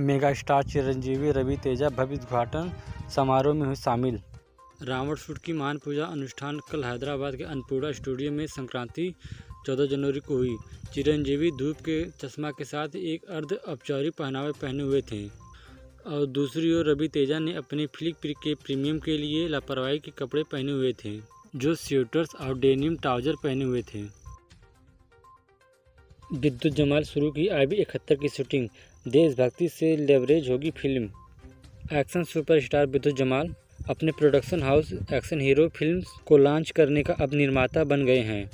Mega star Chiranjeevi Ravi Teja भव्य उद्घाटन समारोह में हुए शामिल। रावण शूट की महान पूजा अनुष्ठान कल हैदराबाद के अन्नपूर्णा स्टूडियो में संक्रांति 14 जनवरी को हुई। चिरंजीवी धूप के चश्मा के साथ एक अर्ध औपचारिक पहनावे पहने हुए थे और दूसरी ओर रवि तेजा ने अपने फिल्म के प्रीमियम के लिए लापरवाही के कपड़े पहने हुए थे, जो स्वेटर्स और डेनिम ट्राउजर पहने हुए थे। विद्युत जमाल शुरू की IB 71 की शूटिंग, देशभक्ति से लेवरेज होगी फिल्म। एक्शन सुपरस्टार विद्युत जमाल अपने production house action hero films को लॉन्च करने का अब निर्माता बन गए हैं,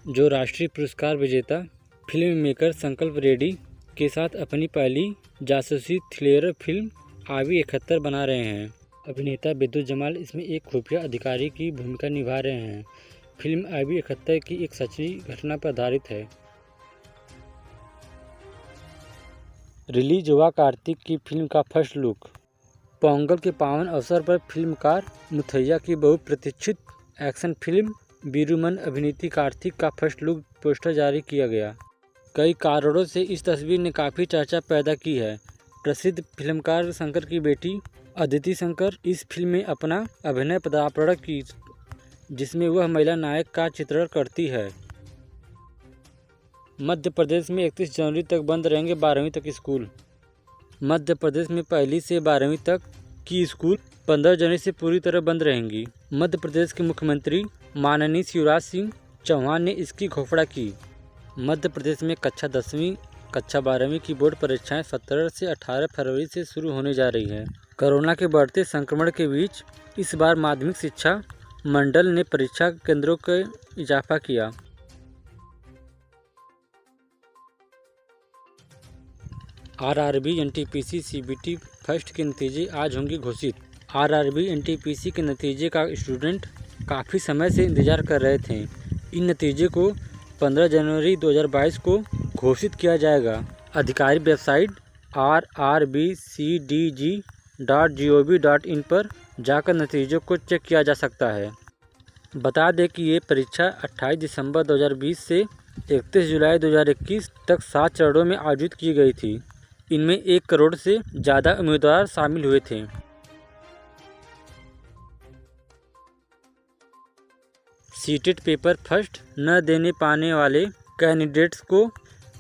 जो राष्ट्रीय पुरस्कार विजेता फिल्म मेकर संकल्प रेड्डी के साथ अपनी पहली जासूसी थ्रिलर फिल्म IB 71 बना रहे हैं। अभिनेता विद्युत जमाल इसमें एक खुफिया अधिकारी की भूमिका निभा रहे हैं। फिल्म IB 71 की एक सच्ची घटना पर आधारित है। रिलीज हुआ कार्तिक की फिल्म का फर्स्ट लुक। पोंगल के पावन अवसर पर फिल्मकार मुथैया की बहुप्रतीक्षित एक्शन फिल्म वीरुमन अभिनेत्री कार्तिक का फर्स्ट लुक पोस्टर जारी किया गया। कई कारणों से इस तस्वीर ने काफ़ी चर्चा पैदा की है। प्रसिद्ध फिल्मकार शंकर की बेटी अदिति शंकर इस फिल्म में अपना अभिनय पदार्पण की, जिसमें वह महिला नायक का चित्रण करती है। मध्य प्रदेश में 31 जनवरी तक बंद रहेंगे 12वीं तक स्कूल। मध्य प्रदेश में 1ली से 12वीं तक की स्कूल 15 जनवरी से पूरी तरह बंद रहेंगी। मध्य प्रदेश के मुख्यमंत्री माननीय शिवराज सिंह चौहान ने इसकी घोषणा की। मध्य प्रदेश में कक्षा 10वीं कक्षा 12वीं की बोर्ड परीक्षाएं 17 से 18 फरवरी से शुरू होने जा रही है। कोरोना के बढ़ते संक्रमण के बीच इस बार माध्यमिक शिक्षा मंडल ने परीक्षा केंद्रों का इजाफा किया। RRB NTPC CBT फर्स्ट के नतीजे आज होंगे घोषित। RRB NTPC के नतीजे का स्टूडेंट काफ़ी समय से इंतजार कर रहे थे। इन नतीजे को 15 जनवरी 2022 को घोषित किया जाएगा। आधिकारिक वेबसाइट rrbcdg.gov.in पर जाकर नतीजों को चेक किया जा सकता है। बता दें कि ये परीक्षा 28 दिसंबर 2020 से 31 जुलाई 2021 तक 7 चरणों में आयोजित की गई थी। इनमें 1 करोड़ से ज़्यादा उम्मीदवार शामिल हुए थे। सीटेट पेपर फर्स्ट न देने पाने वाले कैंडिडेट्स को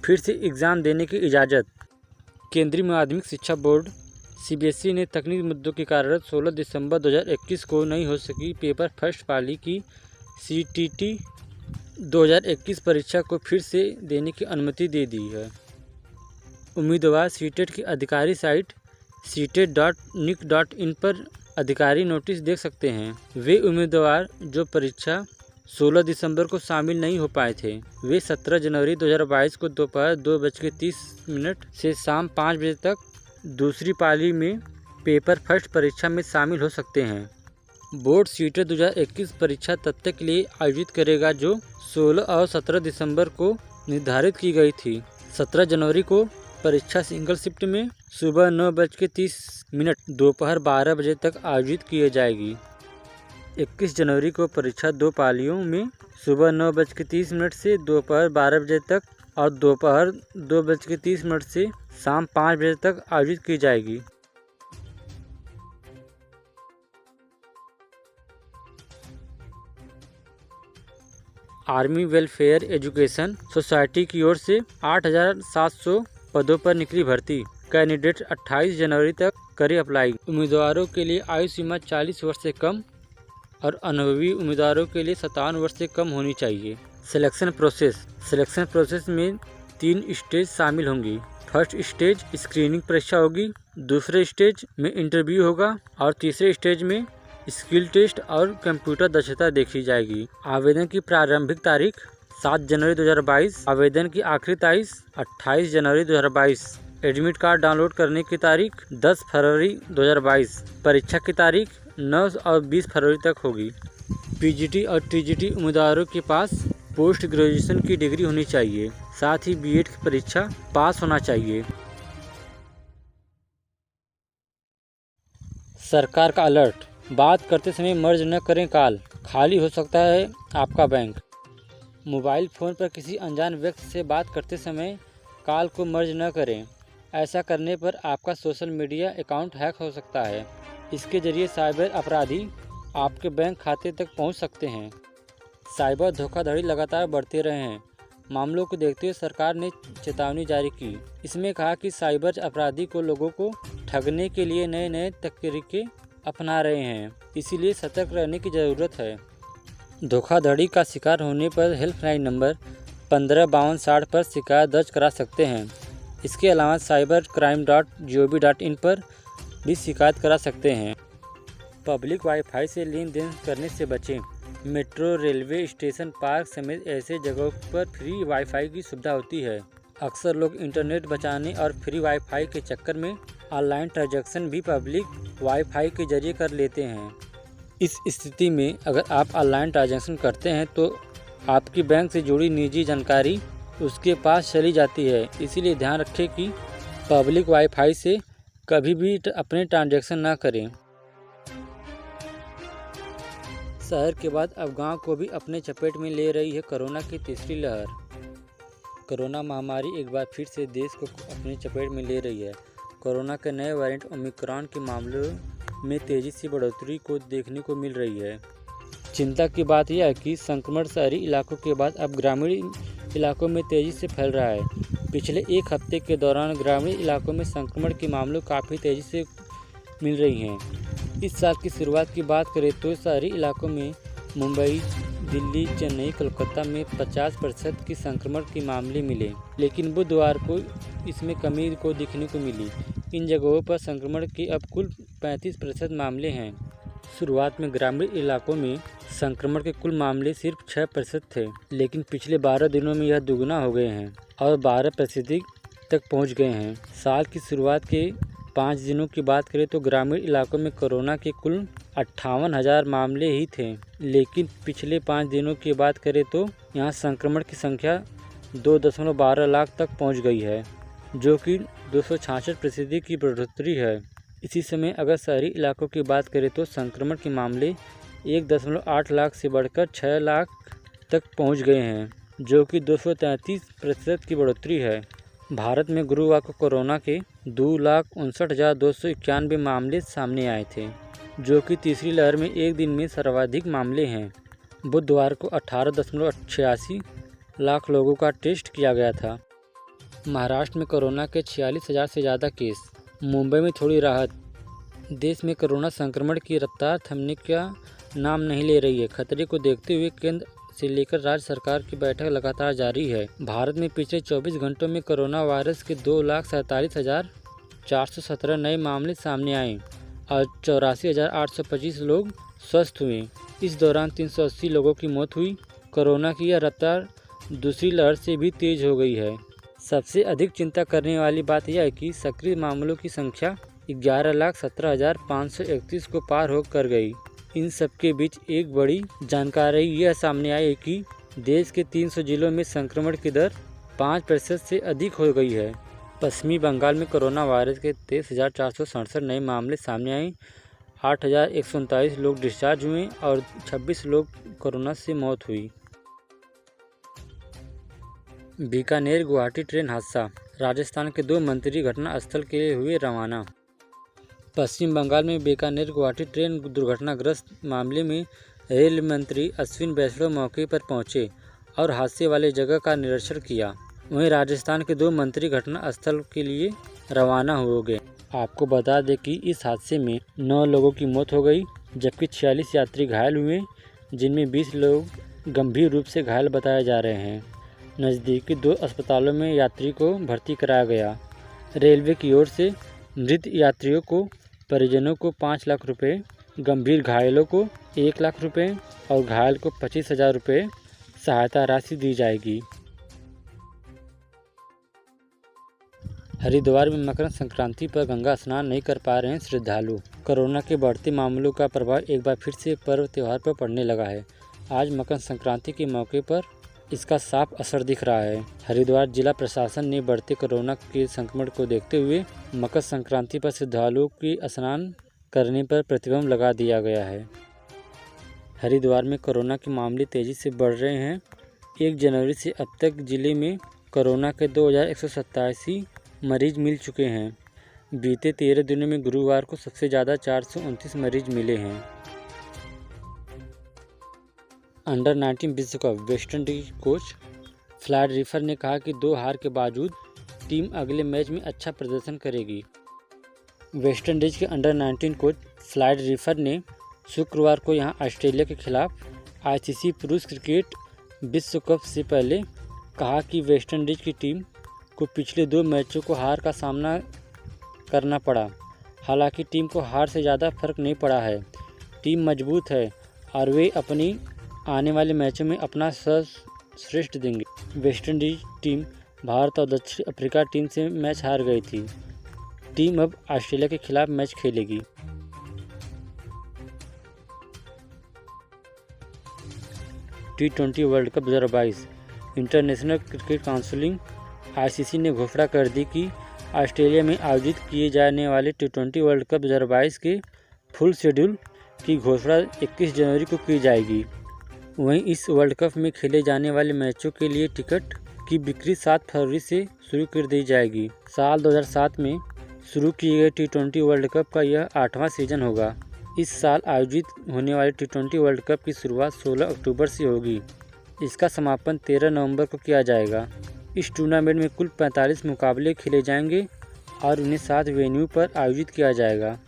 फिर से एग्ज़ाम देने की इजाज़त। केंद्रीय माध्यमिक शिक्षा बोर्ड CBSE ने तकनीकी मुद्दों के कारण 16 दिसंबर 2021 को नहीं हो सकी पेपर फर्स्ट पाली की CTT 2021 परीक्षा को फिर से देने की अनुमति दे दी है। उम्मीदवार सीटेट की आधिकारिक साइट ctet.nic.in पर आधिकारिक नोटिस देख सकते हैं। वे उम्मीदवार जो परीक्षा 16 दिसंबर को शामिल नहीं हो पाए थे, वे 17 जनवरी 2022 को दोपहर 2:30 से शाम 5 बजे तक दूसरी पाली में पेपर फर्स्ट परीक्षा में शामिल हो सकते हैं। बोर्ड सीटेट 2021 परीक्षा तब तक के लिए आयोजित करेगा जो 16 और 17 दिसंबर को निर्धारित की गई थी। 17 जनवरी को परीक्षा सिंगल शिफ्ट में सुबह 9:30 दोपहर 12 बजे तक आयोजित की जाएगी। 21 जनवरी को परीक्षा 2 पालियों में सुबह 9:30 से दोपहर 12 बजे तक और दोपहर 2:30 से शाम 5 बजे तक आयोजित की जाएगी। आर्मी वेलफेयर एजुकेशन सोसाइटी की ओर से 8,700 पदों पर निकली भर्ती। कैंडिडेट 28 जनवरी तक करें अप्लाई। उम्मीदवारों के लिए आयु सीमा 40 वर्ष से कम और अनुभवी उम्मीदवारों के लिए 57 वर्ष से कम होनी चाहिए। सिलेक्शन प्रोसेस में 3 स्टेज शामिल होंगी। फर्स्ट स्टेज स्क्रीनिंग परीक्षा होगी, दूसरे स्टेज में इंटरव्यू होगा और तीसरे स्टेज में स्किल टेस्ट और कंप्यूटर दक्षता देखी जाएगी। आवेदन की प्रारंभिक तारीख 7 जनवरी 2022, आवेदन की आखिरी तारीख 28 जनवरी 2022। एडमिट कार्ड डाउनलोड करने की तारीख 10 फरवरी 2022। परीक्षा की तारीख 9 और 20 फरवरी तक होगी। PGT और TGT उम्मीदवारों के पास पोस्ट ग्रेजुएशन की डिग्री होनी चाहिए, साथ ही B.Ed की परीक्षा पास होना चाहिए। सरकार का अलर्ट, बात करते समय मर्ज न करें कॉल, खाली हो सकता है आपका बैंक। मोबाइल फ़ोन पर किसी अनजान व्यक्ति से बात करते समय कॉल को मर्ज न करें। ऐसा करने पर आपका सोशल मीडिया अकाउंट हैक हो सकता है। इसके जरिए साइबर अपराधी आपके बैंक खाते तक पहुंच सकते हैं। साइबर धोखाधड़ी लगातार बढ़ते रहे हैं। मामलों को देखते हुए सरकार ने चेतावनी जारी की। इसमें कहा कि साइबर अपराधी को लोगों को ठगने के लिए नए नए तरीके अपना रहे हैं, इसीलिए सतर्क रहने की ज़रूरत है। धोखाधड़ी का शिकार होने पर हेल्पलाइन नंबर 155260 पर शिकायत दर्ज करा सकते हैं। इसके अलावा cybercrime.gov.in पर भी शिकायत करा सकते हैं। पब्लिक वाईफाई से लेन देन करने से बचें। मेट्रो, रेलवे स्टेशन, पार्क समेत ऐसे जगहों पर फ्री वाईफाई की सुविधा होती है। अक्सर लोग इंटरनेट बचाने और फ्री वाईफाई के चक्कर में ऑनलाइन ट्रांजैक्शन भी पब्लिक वाईफाई के जरिए कर लेते हैं। इस स्थिति में अगर आप ऑनलाइन ट्रांजैक्शन करते हैं तो आपकी बैंक से जुड़ी निजी जानकारी उसके पास चली जाती है। इसीलिए ध्यान रखें कि पब्लिक वाईफाई से कभी भी अपने ट्रांजैक्शन ना करें। शहर के बाद अब गांव को भी अपने चपेट में ले रही है कोरोना की तीसरी लहर। कोरोना महामारी एक बार फिर से देश को अपने चपेट में ले रही है। कोरोना के नए वेरिएंट ओमिक्रॉन के मामलों में तेज़ी से बढ़ोतरी को देखने को मिल रही है। चिंता की बात यह है कि संक्रमण शहरी इलाकों के बाद अब ग्रामीण इलाकों में तेज़ी से फैल रहा है। पिछले एक हफ्ते के दौरान ग्रामीण इलाकों में संक्रमण के मामलों काफ़ी तेज़ी से मिल रही हैं। इस साल की शुरुआत की बात करें तो शहरी इलाकों में मुंबई, दिल्ली, चेन्नई, कोलकाता में 50% की संक्रमण के मामले मिले, लेकिन बुधवार को इसमें कमी को दिखने को मिली। इन जगहों पर संक्रमण के अब कुल 35% मामले हैं। शुरुआत में ग्रामीण इलाकों में संक्रमण के कुल मामले सिर्फ 6% थे, लेकिन पिछले 12 दिनों में यह दुगना हो गए हैं और 12% तक पहुंच गए हैं। साल की शुरुआत के 5 दिनों की बात करें तो ग्रामीण इलाकों में कोरोना के कुल 58,000 मामले ही थे, लेकिन पिछले 5 दिनों की बात करें तो यहां संक्रमण की संख्या 2.12 लाख तक पहुंच गई है, जो कि 266% की बढ़ोतरी है। इसी समय अगर शहरी इलाकों की बात करें तो संक्रमण के मामले 1.8 लाख से बढ़कर 6 लाख तक पहुंच गए हैं, जो कि 233% की बढ़ोतरी है। भारत में गुरुवार को कोरोना के 2,59,291 मामले सामने आए थे, जो कि तीसरी लहर में एक दिन में सर्वाधिक मामले हैं। बुधवार को 18.86 लाख लोगों का टेस्ट किया गया था। महाराष्ट्र में कोरोना के 46,000 से ज़्यादा केस। मुंबई में थोड़ी राहत। देश में कोरोना संक्रमण की रफ्तार थमने का नाम नहीं ले रही है। खतरे को देखते हुए केंद्र से लेकर राज्य सरकार की बैठक लगातार जारी है। भारत में पिछले 24 घंटों में कोरोना वायरस के 2,47,417 नए मामले सामने आए और 84,825 लोग स्वस्थ हुए। इस दौरान 380 लोगों की मौत हुई। कोरोना की यह रफ्तार दूसरी लहर से भी तेज हो गई है। सबसे अधिक चिंता करने वाली बात यह है कि सक्रिय मामलों की संख्या 11,17,531 को पार हो कर गई। इन सबके बीच एक बड़ी जानकारी यह सामने आई कि देश के 300 जिलों में संक्रमण की दर 5% से अधिक हो गई है। पश्चिमी बंगाल में कोरोना वायरस के 23,467 नए मामले सामने आए। 8,139 लोग डिस्चार्ज हुए और 26 लोग कोरोना से मौत हुई। बीकानेर गुवाहाटी ट्रेन हादसा। राजस्थान के 2 मंत्री घटनास्थल के लिए हुए रवाना। पश्चिम बंगाल में बीकानेर गुवाहाटी ट्रेन दुर्घटनाग्रस्त मामले में रेल मंत्री अश्विनी वैष्णव मौके पर पहुंचे और हादसे वाले जगह का निरीक्षण किया। वहीं राजस्थान के 2 मंत्री घटनास्थल के लिए रवाना हो गए। आपको बता दें कि इस हादसे में 9 लोगों की मौत हो गई, जबकि 46 यात्री घायल हुए, जिनमें 20 लोग गंभीर रूप से घायल बताए जा रहे हैं। नज़दीकी 2 अस्पतालों में यात्री को भर्ती कराया गया। रेलवे की ओर से मृत यात्रियों को परिजनों को 5 लाख रुपये, गंभीर घायलों को 1 लाख रुपये और घायल को 25,000 रुपये सहायता राशि दी जाएगी। हरिद्वार में मकर संक्रांति पर गंगा स्नान नहीं कर पा रहे हैं श्रद्धालु। कोरोना के बढ़ते मामलों का प्रभाव एक बार फिर से पर्व त्यौहार पर पड़ने लगा है। आज मकर संक्रांति के मौके पर इसका साफ असर दिख रहा है। हरिद्वार जिला प्रशासन ने बढ़ते कोरोना के संक्रमण को देखते हुए मकर संक्रांति पर श्रद्धालुओं के स्नान करने पर प्रतिबंध लगा दिया गया है। हरिद्वार में कोरोना के मामले तेजी से बढ़ रहे हैं। 1 जनवरी से अब तक जिले में कोरोना के 2,187 मरीज मिल चुके हैं। बीते 13 दिनों में गुरुवार को सबसे ज़्यादा 429 मरीज मिले हैं। अंडर 19 विश्व cup West Indies coach flied refer ने कहा कि 2 हार के बावजूद टीम अगले मैच में अच्छा प्रदर्शन करेगी। वेस्ट इंडीज के अंडर 19 कोच फ्लाइड रिफर ने शुक्रवार को यहां ऑस्ट्रेलिया के खिलाफ आईसीसी पुरुष क्रिकेट विश्व कप से पहले कहा कि वेस्ट इंडीज की टीम को पिछले 2 मैचों को हार का सामना करना पड़ा। हालांकि टीम को हार से ज़्यादा फर्क नहीं पड़ा है। टीम मजबूत है और वे अपनी आने वाले मैचों में अपना सर्वश्रेष्ठ देंगे। वेस्ट इंडीज टीम भारत और दक्षिण अफ्रीका टीम से मैच हार गई थी। टीम अब ऑस्ट्रेलिया के खिलाफ मैच खेलेगी। T20 world cup 2022 international cricket council ICC ने घोषणा कर दी कि ऑस्ट्रेलिया में आयोजित किए जाने वाले T20 वर्ल्ड कप 2022 के फुल शेड्यूल की घोषणा 21 जनवरी को की जाएगी। वहीं इस वर्ल्ड कप में खेले जाने वाले मैचों के लिए टिकट की बिक्री 7 फरवरी से शुरू कर दी जाएगी। साल 2007 में शुरू किए गए T20 वर्ल्ड कप का यह 8वां सीजन होगा। इस साल आयोजित होने वाले T20 वर्ल्ड कप की शुरुआत 16 अक्टूबर से होगी। इसका समापन 13 नवंबर को किया जाएगा। इस टूर्नामेंट में कुल 45 मुकाबले खेले जाएंगे और उन्हें 7 वेन्यू पर आयोजित किया जाएगा।